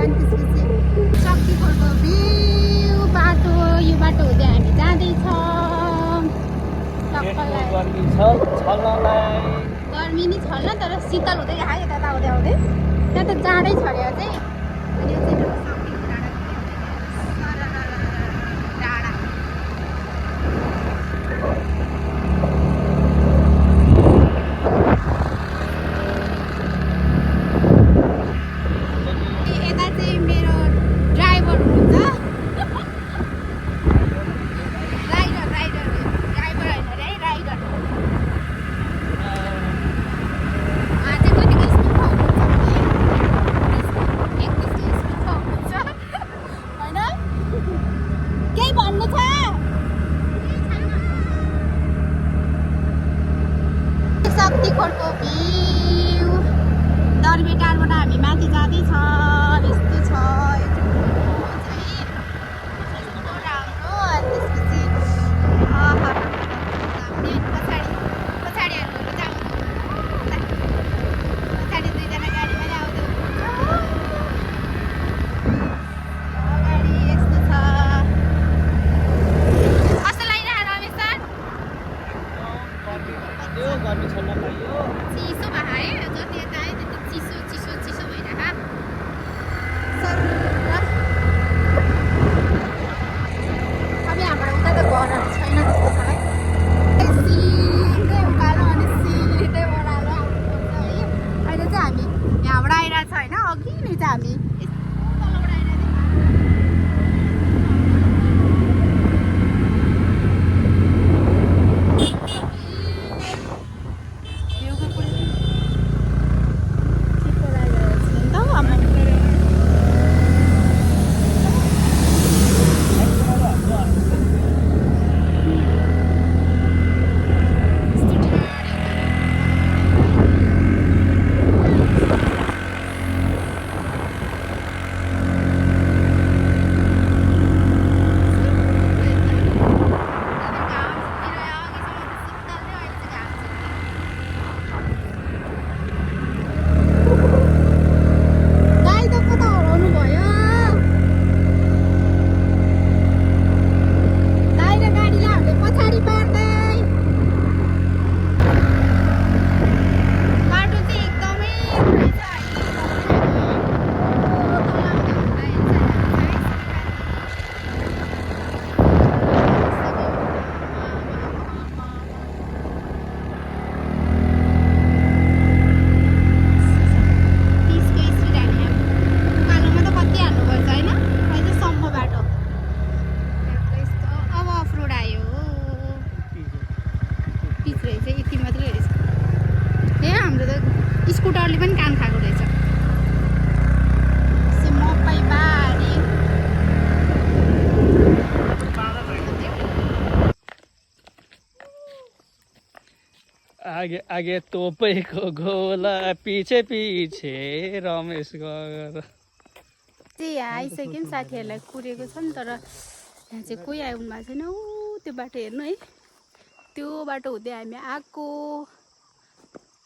अनि त्यसपछि शक्तिखोरको भ्यू बाटो, यो बाटो हुँदै हामी जाँदैछौँ। गर्मी छ छल्नलाई गर्मी नि छल्न, तर शीतल हुँदै गयो यता आउँदै आउँदै। त्यहाँ त जाँदै छ अरे अझै। अनि यो चाहिँ शक्तिखोर डाँडा। यता चाहिँ मेरो ड्राइभर हुनुहुन्छ, राइडर ड्राइभर होइन अरे है, राइडर। उहाँ चाहिँ कतिको स्पिडमा हुनुहुन्छ भने 31 स्पिडमा हुनुहुन्छ होइन। केही भन्नु छ? शक्तिखोरको भ्यू दरबेटारबाट हामी माथि जाँदैछ। यस्तो छ यो चाहिँ कस्तो राम्रो। अनि त्यसपछि पछाडि हेर्नु पछाडि दुईजना गाडी पनि आउँदै हुनुहुन्छ। अगाडि यस्तो छ। कस्तो लागिरहेको रमेश सर? गर्मी छल्न पाइयो। चिसो भयो जति यता आयो त्यति चिसो भइरहेको। अब यहाँबाट उता त घरहरू छैन जस्तो छ है। सिधै उकालो अनि सिधै ओह्रालो आउनुपर्छ है। अहिले चाहिँ हामी यहाँबाट आइरहेको छ होइन, अघि नै चाहिँ हामी यस्तो तलबाट आइरहेको स्कुटरले पनि कान खाएको रहेछ। मकै बारी आगे आगे तोपेको गोला पछि पछि रमेश गर। चाहिँ यहाँ आइसक्यौँ, साथीहरूलाई कुरेको छ नि, तर यहाँ चाहिँ कोही आउनु भएको छैन। ऊ त्यो बाटो हेर्नु है, त्यो बाटो हुँदै हामी आएको,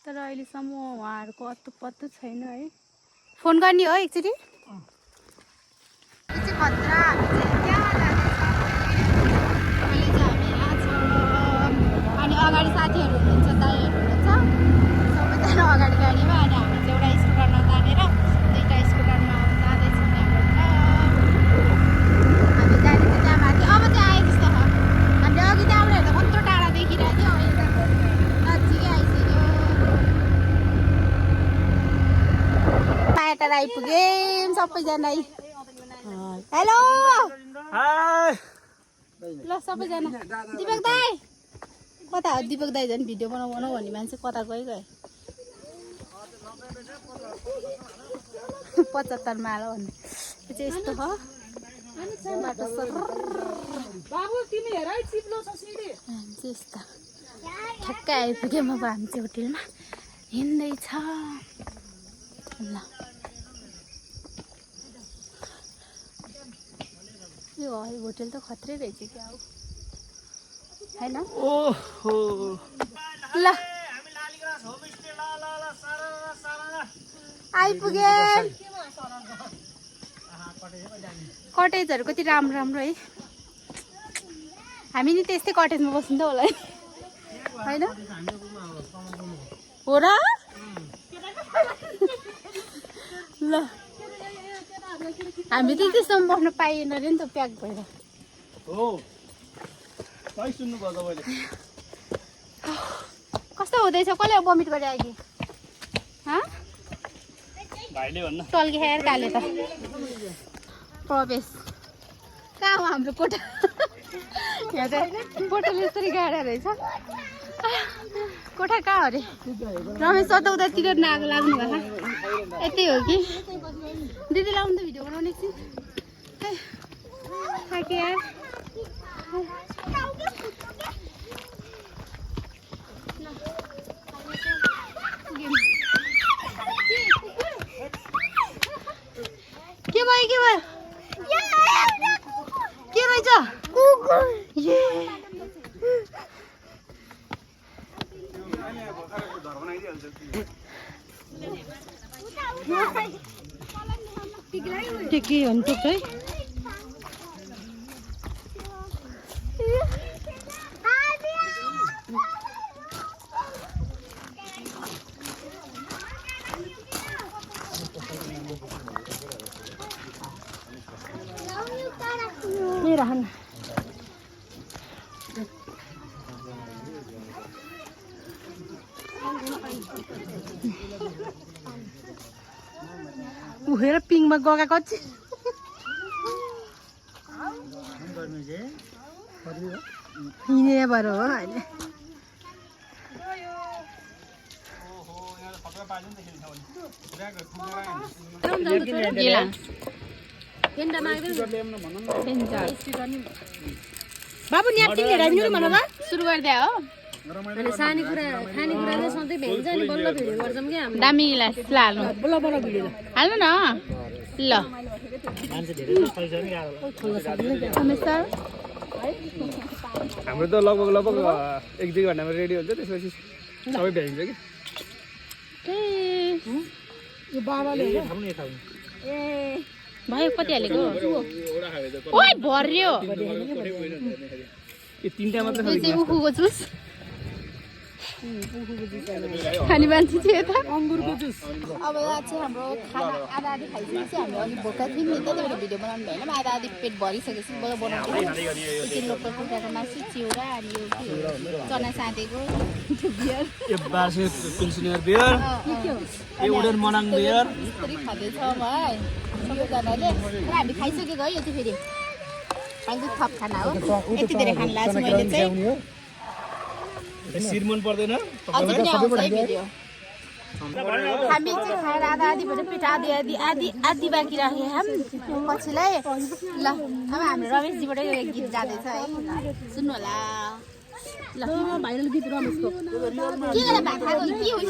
तर अहिलेसम्म उहाँहरूको अत्तो पत्तो छैन है। फोन गर्ने हो एकचोटि। खतरा हामी चाहिँ त्यहाँ अहिले चाहिँ हामी यहाँ छौँ। अनि अगाडि साथीहरू हुनुहुन्छ, दाइहरू हुनुहुन्छ, सबैजना अगाडि गाडीमा। अनि हामी चाहिँ एउटा स्कुटरमा तानेर दुईवटा स्कुटरमा जाँदैछौँ यहाँबाट। हामी जाने चाहिँ त्यहाँ माथि अब चाहिँ आयो जस्तो छ। हामीले अघि त्यहाँबाट हेर्दा कत्रो टाढा देखिरहेको थियो, अहिले त नजिकै आइसक्यो। मायाटार आइपुग्यौँ सबैजना। हेलो ल सबैजना। दिपक दाई कता हो? दिपक दाई झन् भिडियो बनाउनु भन्ने मान्छे कता गयो? 75 माला भन्ने त्यो चाहिँ यस्तो हो बाटो। बाबु तिमी हेर है चिप्लो छ सिडी। हामी यस्तो ठ्याक्कै आइपुग्यौँ। अब हामी चाहिँ होटेलमा हिँड्दैछ। ल यो होटेल त खत्रै रहेछ क्या हो हैन? ओहो ल आइपुगे कटेजहरू कति राम्रो राम्रो है हामी नि त्यस्तै कटेजमा बस्नु त होला है होइन हो र ल हामी त त्यस्तोमा बस्नु पाइएन अरे नि त प्याक भएर कस्तो हुँदैछ कसले बमिट गरे अघि टल्के हेर काले त प्रवेश कहाँ हो हाम्रो कोठा यहाँ त कोठाले यसरी गाडा रहेछ कोठा कहाँ अरे रमेश त उतातिर लाग्नु भएको यतै हो कि दिदी लाउनु त भिडियो बनाउने एकछिन थाके यार के भयो के रहेछ के हो नि टोक है रहन उहेर पिङमा गएको कति हिँडे भएर हो अहिले बाबु न्याप्किन लिएर आइदिनु भन त सुरु गरिदिए हो अनि सानी कुरा खानेकुरा चाहिँ सधैँ भेट्छ अनि बल्ल भिडियो गर्छौँ कि हामी दामी ग्लास हाल्नु बल्ल बल्ल भिडियो हाल्नु न ल हाम्रो त लगभग 1-2 घन्टामा रेडी हुन्छ त्यसपछि सबै भ्याइन्छ कि यो बाबाले भयो कति हालेको ओइ भर्यो यो 3टा मात्र उखुको जुस खाने मान्छे थियो त अङ्गुरको जुस अब यहाँ चाहिँ हाम्रो खाना आधा आधी खाइसकेपछि हामी अघि भोका थियौँ नि त त्यही भएर भिडियो बनाउनु भएन आधा आधी पेट भरिसकेपछि बनाउँछु लोकल कुखुराको मासु चिउरा अनि यो के हो चना साँधेको बियर यो बासे पिल्सनियर बियर यो उडन मनाङ बियर यसरी खाँदैछौँ है सबैजनाले र हामी खाइसकेको है यो चाहिँ फेरि अहिले थप खाना हो यति धेरै खाना लाग्छ मैले चाहिँ सिर मन पर्दैन अझै पनि आउँछ है भिडियो हामी चाहिँ खाएर आधा आधी भएर पेट आधी बाँकी राखेँ हामी पछिलाई ल अब हाम्रो रमेशजीबाट यो एक गीत जाँदैछ है सुन्नु होला ल भाइरल गीत रमेशको के गरेर भात खाएको के हो के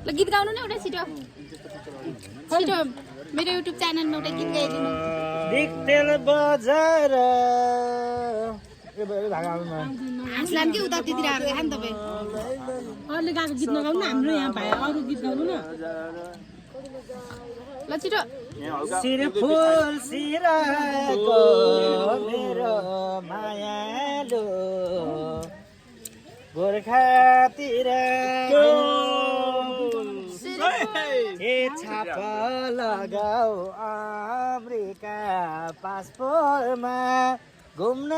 ल गीत गाउनु न एउटा छिटो मेरो युट्युब च्यानलमा एउटा गीत गाइदिनु हाँस्लाम कि उता त्यतिर आएर देखा नि तपाईँ अरूले गाएको गीत नगाउनु न हाम्रो यहाँ भाइ अरू गीत गाउनु न ल छिटो सिर फुल सिराको मेरो मायालु गोर्खातिर छाप लगाऊ अमेरिका पासपोर्टमा घुम्न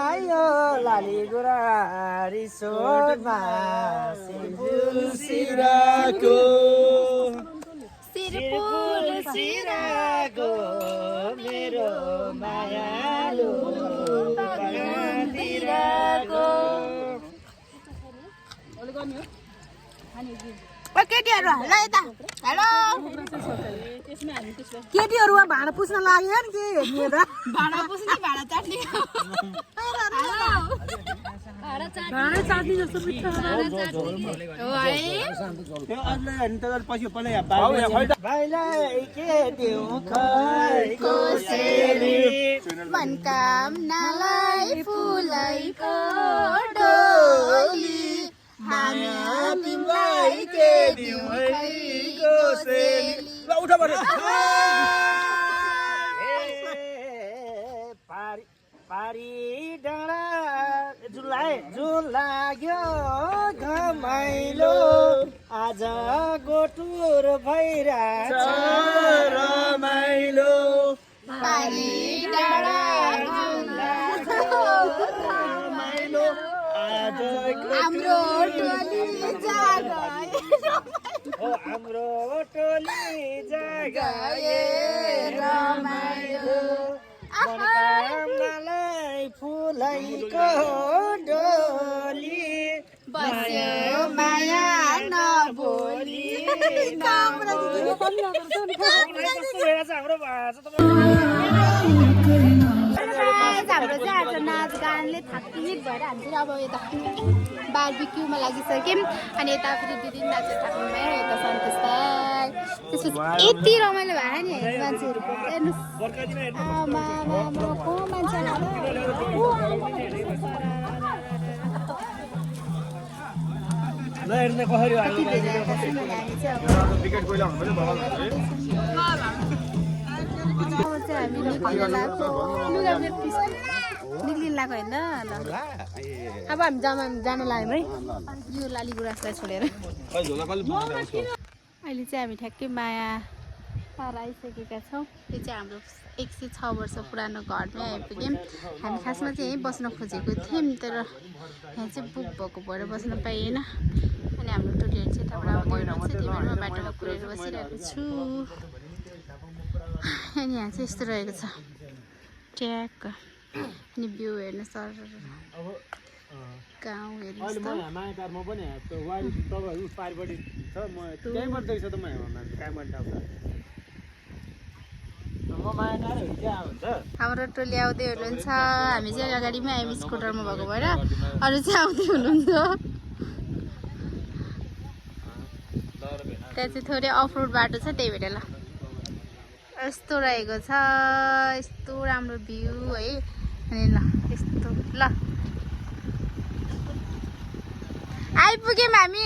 आयो लालीगुरा रिसोर्टमा सिराको सिरपुर सिराको मेरो मायालु गोर्खातिरको केटीहरू ल यता हेलो केटीहरू भाँडा पुस्न लाग्यो नि के हेर्ने त भाँडा पुस्ने भाँडा चाट्ने भाँडा चाट्नी जस्तो मिठो हो है त्यो अझै अनि त पछि पहिला यहाँ भाइलाई के दिउँ खै कोसेली मनकामनालाई फुलैको डोली हामी तिमीलाई के दिउँ खै कोसेली ल उठ बरे पारी पारी डाँडा जुलाग्यो घमाइलो आज गोटुर भइरहेछ रमाइलो पारी डाँडा रमाइलो आज हाम्रो टोली जागयो हाम्रो टोली जागए रमाइलो मनकामनालाई फुलैको डोली बस्यो माया नबोली हाम्रो चाहिँ आज नाचगानले थाकित भएर हामी चाहिँ अब यता बारबिक्यूमा लागिसक्यौँ अनि यता फेरि 2 दिन नाचेर थाक्नु भयो यता सन्तोष दाइ त्यसपछि यति रमाइलो भयो नि मान्छेहरूको हेर्नुहोस् को मान्छे हेर्ने कसरी कति भेटाएका छौँ अनि हामी चाहिँ अब हामी निक्लिन लाग्यो लुगा मेरो पिस निक्लिन लाग्यो होइन ल अब हामी जान लाग्यौँ है यो लाली गुराँसलाई छोडेर अहिले चाहिँ हामी ठ्याक्कै माया पार आइसकेका छौँ यो चाहिँ हाम्रो 106 वर्ष पुरानो घरमै आइपुग्यौँ हामी खासमा चाहिँ यहीँ बस्न खोजेको थियौँ तर यहाँ चाहिँ बुक भएको भएर बस्न पाइएन अनि हाम्रो टोलीहरू चाहिँ यताबाट आउँदै हुनुहुन्छ त्यही भएर म बाटोमा कुरेर बसिरहेको छु अनि यहाँ चाहिँ यस्तो रहेको छ ट्याक अनि भ्यू हेर्नु सर गाउँ हेर्नुहोस् त मायाकारमा पनि वाइड तपाईँहरू पारिपट्टि छ म त्यहीँबाट देख्छ त म कहाँबाट हाम्रो टोली आउँदै हुनुहुन्छ हामी चाहिँ अगाडिमै आयौँ स्कुटरमा भएको भएर अरू चाहिँ आउँदै हुनुहुन्छ त्यहाँ चाहिँ थोरै अफ रोड बाटो छ त्यही भएर ल यस्तो रहेको छ यस्तो राम्रो भ्यू है अनि ल यस्तो ल आइपुग्यौँ हामी